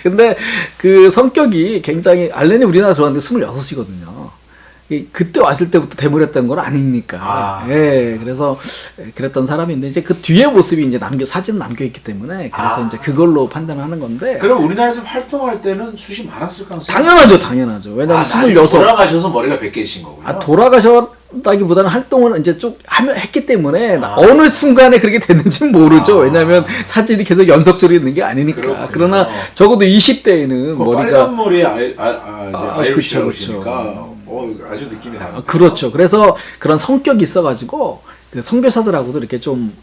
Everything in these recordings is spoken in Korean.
근데 그 성격이 굉장히 알렌이 우리나라 들어왔는데 26이거든요. 그때 왔을 때부터 대물했던 건 아니니까. 예, 그래서 그랬던 사람인데 이제 그 뒤에 모습이 이제 사진 남겨 있기 때문에 그래서 이제 그걸로 판단하는 건데. 그럼 우리나라에서 활동할 때는 숱이 많았을 가능성이? 당연하죠. 왜냐면 26. 돌아가셔서 머리가 벗겨지신 거군요. 돌아가셨다기보다는 활동을 이제 쭉 했기 때문에 어느 순간에 그렇게 됐는지는 모르죠. 왜냐면 사진이 계속 연속적으로 있는 게 아니니까. 그렇군요. 그러나 적어도 20대에는 머리가 빨간 머리에 아이리시라고 아주 느낌이 다르죠. 그렇죠. 그래서 그런 성격이 있어가지고 그 선교사들하고도 이렇게 좀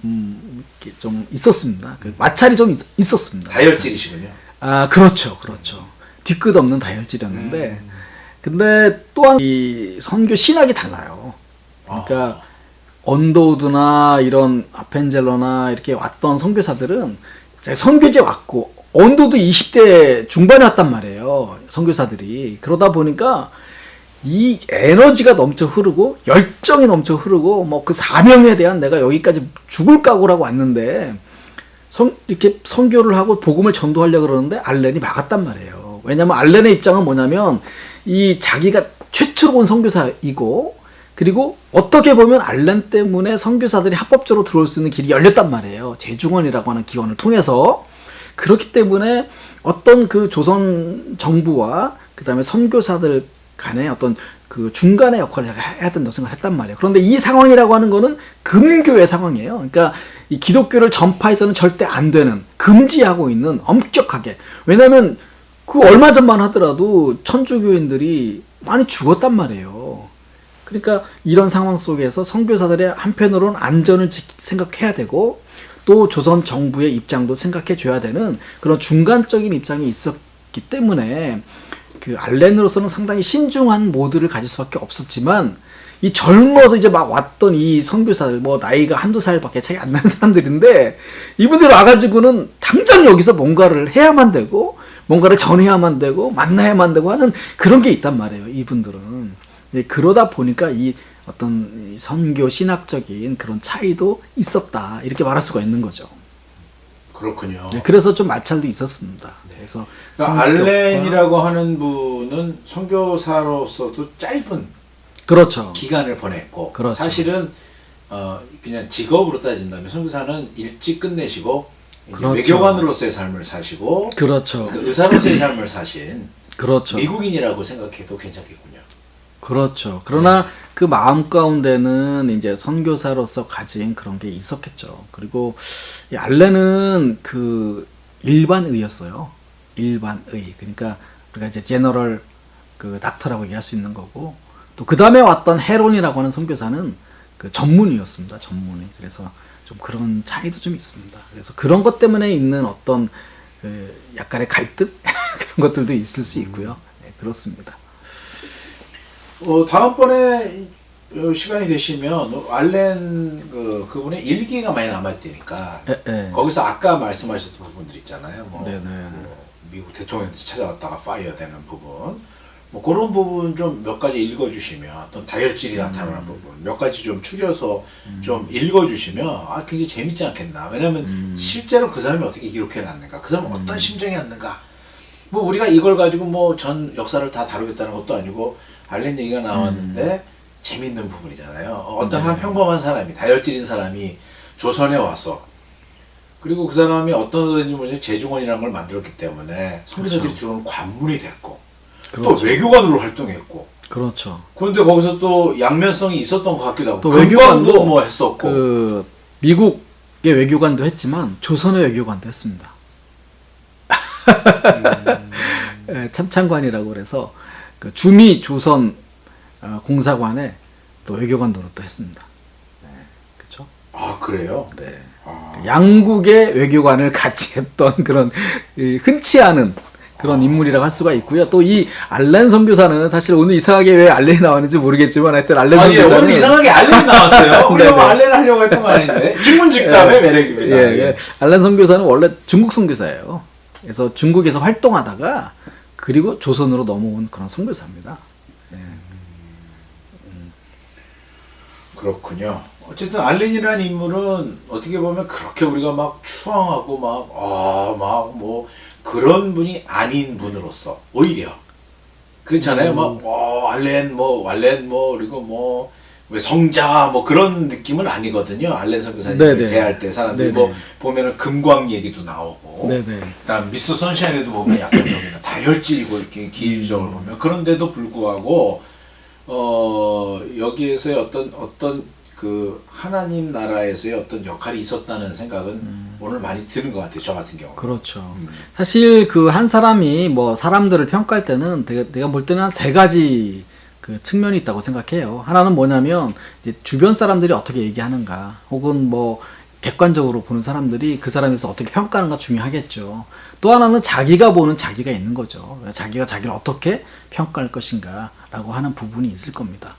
있었습니다. 그 마찰이 좀 있었습니다. 다혈질이시군요. 그렇죠. 뒤끝 없는 다혈질이었는데, 근데 또한 이 선교 신학이 달라요. 그러니까 언더우드나 이런 아펜젤러나 이렇게 왔던 선교사들은 선교지에 왔고 언더우드 20대 중반에 왔단 말이에요. 선교사들이. 그러다 보니까 이 에너지가 넘쳐 흐르고 열정이 넘쳐 흐르고 뭐 그 사명에 대한 내가 여기까지 죽을 각오라고 왔는데 이렇게 선교를 하고 복음을 전도하려고 그러는데 알렌이 막았단 말이에요. 왜냐면 알렌의 입장은 뭐냐면 이 자기가 최초로 온 선교사이고 그리고 어떻게 보면 알렌 때문에 선교사들이 합법적으로 들어올 수 있는 길이 열렸단 말이에요. 재중원이라고 하는 기관을 통해서. 그렇기 때문에 어떤 그 조선 정부와 그 다음에 선교사들 간에 어떤 그 중간의 역할을 해야 된다고 생각했단 말이에요. 그런데 이 상황이라고 하는 거는 금교의 상황이에요. 그러니까 이 기독교를 전파해서는 절대 안 되는, 금지하고 있는 엄격하게. 왜냐하면 그 얼마 전만 하더라도 천주교인들이 많이 죽었단 말이에요. 그러니까 이런 상황 속에서 선교사들의 한편으로는 안전을 생각해야 되고 또 조선 정부의 입장도 생각해 줘야 되는 그런 중간적인 입장이 있었기 때문에 그 알렌으로서는 상당히 신중한 모드를 가질 수밖에 없었지만 이 젊어서 이제 막 왔던 이 선교사들 뭐 나이가 한두 살밖에 차이 안 나는 사람들인데 이분들이 와가지고는 당장 여기서 뭔가를 해야만 되고 뭔가를 전해야만 되고 만나야만 되고 하는 그런 게 있단 말이에요. 이분들은. 그러다 보니까 이 어떤 선교 신학적인 그런 차이도 있었다 이렇게 말할 수가 있는 거죠. 그렇군요. 그래서 좀 마찰도 있었습니다. 그래서 그러니까 알렌이라고 하는 분은 선교사로서도 짧은 그렇죠. 기간을 보냈고 그렇죠. 사실은 그냥 직업으로 따진다면 선교사는 일찍 끝내시고 그렇죠. 외교관으로서의 삶을 사시고 그렇죠. 그러니까 의사로서의 삶을 사신 그렇죠. 미국인이라고 생각해도 괜찮겠군요. 그렇죠. 그러나 그 마음 가운데는 이제 선교사로서 가진 그런 게 있었겠죠. 그리고 이 알렌은 그 일반의였어요. 일반의. 그러니까 우리가 이제 제너럴 그 닥터라고 얘기할 수 있는 거고 또 그 다음에 왔던 헤론이라고 하는 선교사는 그 전문의였습니다. 전문의. 그래서 좀 그런 차이도 좀 있습니다. 그래서 그런 것 때문에 있는 어떤 그 약간의 갈등 그런 것들도 있을 수 있고요. 네, 그렇습니다. 다음번에 시간이 되시면 알렌 그분의 일기가 많이 남아있다니까 거기서 아까 말씀하셨던 부분들 있잖아요. 뭐 미국 대통령한테 찾아왔다가 파이어 되는 부분 뭐 그런 부분 좀 몇 가지 읽어주시면 또 다혈질이 나타나는 부분 몇 가지 좀 추려서 좀 읽어주시면 굉장히 재밌지 않겠나. 왜냐하면 실제로 그 사람이 어떻게 기록해놨는가, 그 사람은 어떤 심정이었는가. 뭐 우리가 이걸 가지고 뭐 전 역사를 다 다루겠다는 것도 아니고 알렌 얘기가 나왔는데 재밌는 부분이잖아요. 어떤 한 평범한 사람이 다혈질인 사람이 조선에 와서 그리고 그 사람이 어떤 재중원이라는 걸 만들었기 때문에 선교사들이 들어오는 관문이 됐고 또 외교관으로 활동했고 그렇죠. 그런데 거기서 또 양면성이 있었던 것 같기도 하고 또 외교관도 뭐 했었고 그 미국의 외교관도 했지만 조선의 외교관도 했습니다. 참찬관이라고 그래서 그 주미 조선 공사관에 또 외교관 노릇도 했습니다. 네, 그렇죠? 그래요? 네. 양국의 외교관을 같이 했던 그런 흔치 않은 그런 인물이라고 할 수가 있고요. 또 이 알렌 선교사는 사실 오늘 이상하게 왜 알렌이 나왔는지 모르겠지만 하여튼 알렌 선교사는 오늘 이상하게 알렌이 나왔어요. 우리가 뭐 알렌 하려고 했던 거 아닌데 중문직답의 매력입니다. 알렌 선교사는 원래 중국 선교사예요. 그래서 중국에서 활동하다가 그리고 조선으로 넘어온 그런 선교사입니다. 그렇군요. 어쨌든 알렌이라는 인물은 어떻게 보면 그렇게 우리가 막 추앙하고 막 뭐 그런 분이 아닌 분으로서 오히려 그렇잖아요. 알렌 그리고 왜 성자 그런 느낌은 아니거든요. 알렌 선교사님을 대할 때 사람들이 보면은 금광 얘기도 나오고, 그다음 미스터 선샤인에도 보면 약간 좀 다혈질이고 이렇게 기일적으로 보면 그런데도 불구하고 여기에서의 어떤 그 하나님 나라에서의 어떤 역할이 있었다는 생각은 오늘 많이 드는 것 같아요. 저 같은 경우. 그렇죠. 사실 그 한 사람이 사람들을 평가할 때는 내가 볼 때는 한 세 가지 그 측면이 있다고 생각해요. 하나는 뭐냐면 이제 주변 사람들이 어떻게 얘기하는가, 혹은 객관적으로 보는 사람들이 그 사람에 대해서 어떻게 평가하는가 중요하겠죠. 또 하나는 자기가 보는 자기가 있는 거죠. 자기가 자기를 어떻게 평가할 것인가 라고 하는 부분이 있을 겁니다.